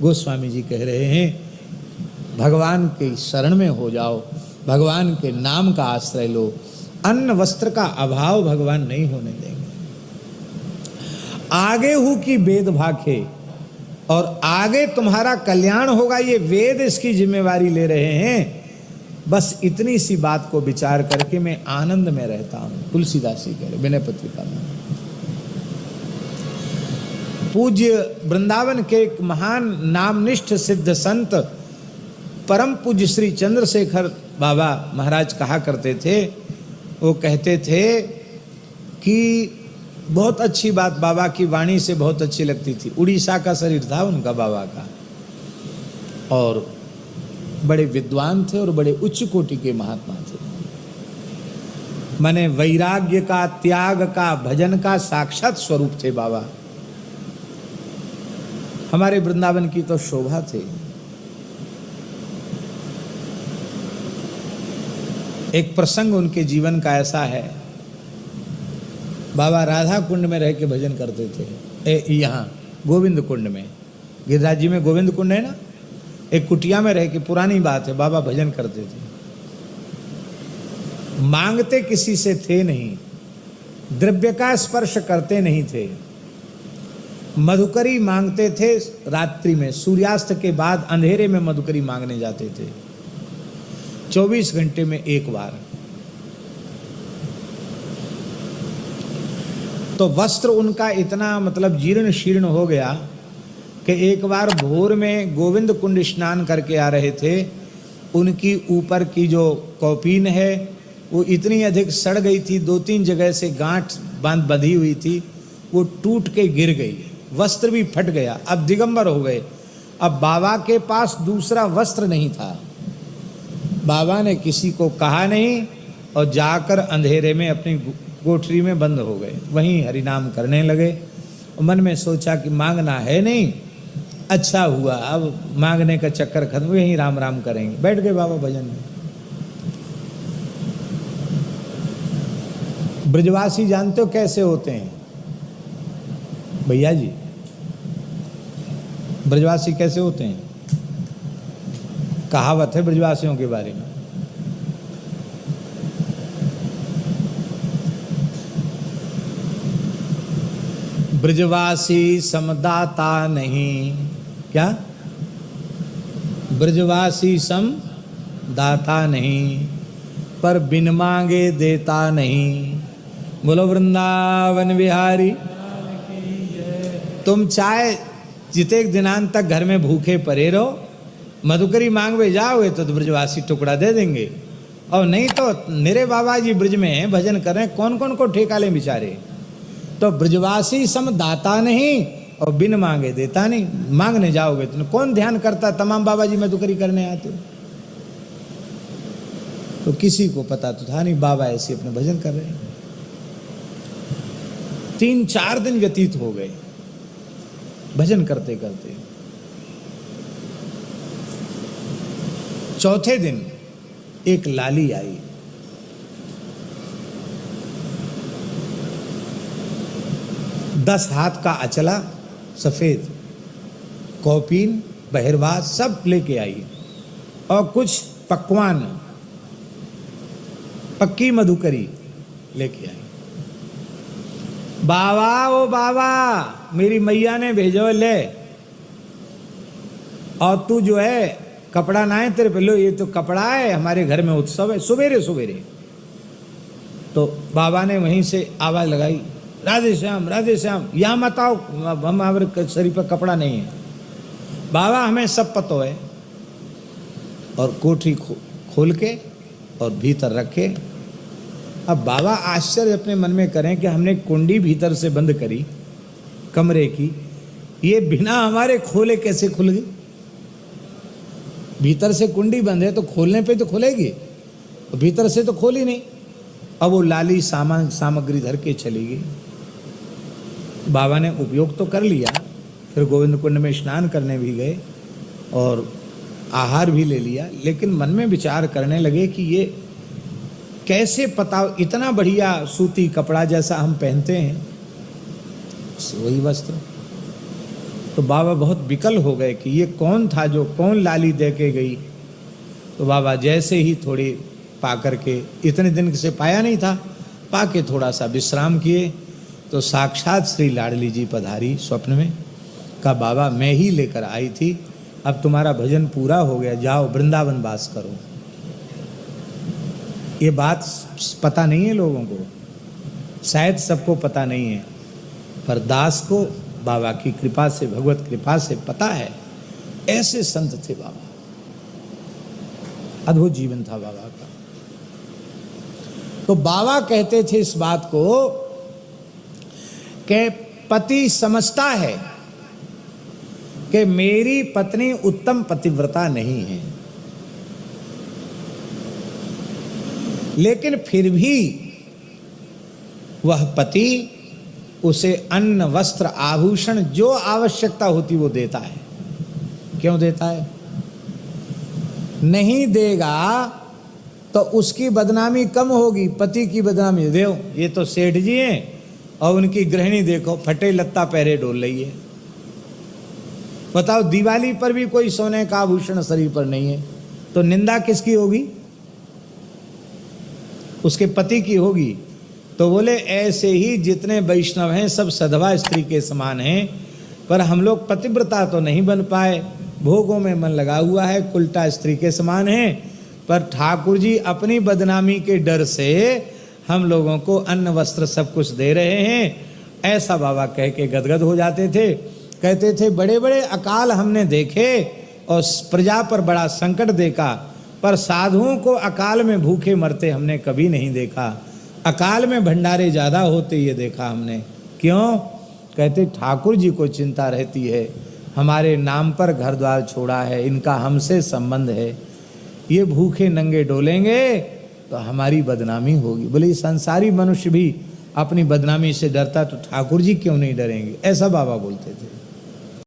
गोस्वामी जी कह रहे हैं भगवान के शरण में हो जाओ, भगवान के नाम का आश्रय लो, अन्न वस्त्र का अभाव भगवान नहीं होने देंगे। आगे हूं कि वेद भाखे, और आगे तुम्हारा कल्याण होगा, ये वेद इसकी जिम्मेवारी ले रहे हैं। बस इतनी सी बात को विचार करके मैं आनंद में रहता हूं। तुलसीदास जी कह रहे विनय पत्रिका में। पूज्य वृंदावन के एक महान नामनिष्ठ सिद्ध संत परम पूज्य श्री चंद्रशेखर बाबा महाराज कहा करते थे, वो कहते थे कि बहुत अच्छी बात बाबा की वाणी से बहुत अच्छी लगती थी। उड़ीसा का शरीर था उनका बाबा का, और बड़े विद्वान थे और बड़े उच्च कोटि के महात्मा थे। माने वैराग्य का, त्याग का, भजन का साक्षात स्वरूप थे बाबा। हमारे वृंदावन की तो शोभा थी। एक प्रसंग उनके जीवन का ऐसा है, बाबा राधा कुंड में रह के भजन करते थे। यहाँ गोविंद कुंड में, गिरिराज जी में गोविंद कुंड है ना, एक कुटिया में रह के, पुरानी बात है, बाबा भजन करते थे। मांगते किसी से थे नहीं, द्रव्य का स्पर्श करते नहीं थे, मधुकरी मांगते थे। रात्रि में सूर्यास्त के बाद अंधेरे में मधुकरी मांगने जाते थे, 24 घंटे में एक बार। तो वस्त्र उनका इतना मतलब जीर्ण शीर्ण हो गया कि एक बार भोर में गोविंद कुंड स्नान करके आ रहे थे, उनकी ऊपर की जो कौपीन है वो इतनी अधिक सड़ गई थी, 2-3 जगह से गांठ बंधी हुई थी, वो टूट के गिर गई, वस्त्र भी फट गया। अब दिगंबर हो गए। अब बाबा के पास दूसरा वस्त्र नहीं था। बाबा ने किसी को कहा नहीं और जाकर अंधेरे में अपनी कोठरी में बंद हो गए, वहीं हरिनाम करने लगे। मन में सोचा कि मांगना है नहीं, अच्छा हुआ, अब मांगने का चक्कर खत्म, यहीं राम राम करेंगे। बैठ गए बाबा भजन में। ब्रजवासी जानते हो कैसे होते हैं भैया जी? ब्रजवासी कैसे होते हैं? कहावत है ब्रजवासियों के बारे में। ब्रजवासी समदाता नहीं, क्या? ब्रजवासी सम दाता नहीं, पर बिन मांगे देता नहीं। बोलो वृंदावन बिहारी। तुम चाहे जिते दिनांत तक घर में भूखे पड़े रहो, मधुकरी मांगवे जाओगे तो ब्रजवासी टुकड़ा दे देंगे, और नहीं तो मेरे बाबा जी ब्रज में भजन कर रहे हैं, कौन कौन को ठेका ले बेचारे। तो ब्रजवासी सम दाता नहीं और बिन मांगे देता नहीं। मांगने जाओगे तो कौन ध्यान करता, तमाम बाबा जी मधुकरी करने आते। तो किसी को पता तो था नहीं, बाबा ऐसे अपने भजन कर रहे हैं। 3-4 दिन व्यतीत हो गए भजन करते करते। चौथे दिन एक लाली आई। दस हाथ का अचला सफेद, कौपीन, बहिर्वास सब लेके आई, और कुछ पकवान, पक्की मधुकरी लेके आई। बाबा, ओ बाबा, मेरी मैया ने भेजो ले, और तू जो है कपड़ा ना है तेरे पे, लो ये तो कपड़ा है, हमारे घर में उत्सव है। सवेरे सवेरे तो बाबा ने वहीं से आवाज लगाई, राधे श्याम, राधे श्याम, यहाँ मत आओ, हमारे शरीर पर कपड़ा नहीं है। बाबा हमें सब पतो है। और कोठरी खोल के और भीतर रखे। अब बाबा आश्चर्य अपने मन में करें कि हमने कुंडी भीतर से बंद करी कमरे की, ये बिना हमारे खोले कैसे खुल गई? भीतर से कुंडी बंद है तो खोलने पे तो खुलेगी, भीतर से तो खोली नहीं। अब वो लाली सामग्री धर के चली गई। बाबा ने उपयोग तो कर लिया, फिर गोविंद कुंड में स्नान करने भी गए और आहार भी ले लिया, लेकिन मन में विचार करने लगे कि ये कैसे पता, इतना बढ़िया सूती कपड़ा जैसा हम पहनते हैं, वही वस्त्र, तो बाबा बहुत विकल हो गए कि ये कौन था, जो कौन लाली दे के गई। तो बाबा जैसे ही थोड़ी पा करके, इतने दिन से पाया नहीं था, पा के थोड़ा सा विश्राम किए तो साक्षात श्री लाडली जी पधारी स्वप्न में। कहा बाबा मैं ही लेकर आई थी, अब तुम्हारा भजन पूरा हो गया, जाओ वृंदावन वास करो। ये बात पता नहीं है लोगों को, शायद सबको पता नहीं है, पर दास को बाबा की कृपा से, भगवत कृपा से पता है। ऐसे संत थे बाबा, अद्भुत जीवन था बाबा का। तो बाबा कहते थे इस बात को कि पति समझता है कि मेरी पत्नी उत्तम पतिव्रता नहीं है, लेकिन फिर भी वह पति उसे अन्न वस्त्र आभूषण जो आवश्यकता होती वो देता है। क्यों देता है? नहीं देगा तो उसकी बदनामी कम होगी, पति की बदनामी। देखो ये तो सेठ जी हैं और उनकी गृहिणी देखो फटे लत्ता पहरे डोल रही है। बताओ दिवाली पर भी कोई सोने का आभूषण शरीर पर नहीं है, तो निंदा किसकी होगी? उसके पति की होगी। तो बोले ऐसे ही जितने वैष्णव हैं सब सधवा स्त्री के समान हैं, पर हम लोग पतिव्रता तो नहीं बन पाए, भोगों में मन लगा हुआ है, उल्टा स्त्री के समान हैं। पर ठाकुर जी अपनी बदनामी के डर से हम लोगों को अन्न वस्त्र सब कुछ दे रहे हैं। ऐसा बाबा कह के गदगद हो जाते थे। कहते थे बड़े बड़े अकाल हमने देखे और प्रजा पर बड़ा संकट देखा, पर साधुओं को अकाल में भूखे मरते हमने कभी नहीं देखा। अकाल में भंडारे ज़्यादा होते ये देखा हमने। क्यों? कहते ठाकुर जी को चिंता रहती है, हमारे नाम पर घर द्वार छोड़ा है, इनका हमसे संबंध है, ये भूखे नंगे डोलेंगे तो हमारी बदनामी होगी। बोले संसारी मनुष्य भी अपनी बदनामी से डरता तो ठाकुर जी क्यों नहीं डरेंगे? ऐसा बाबा बोलते थे।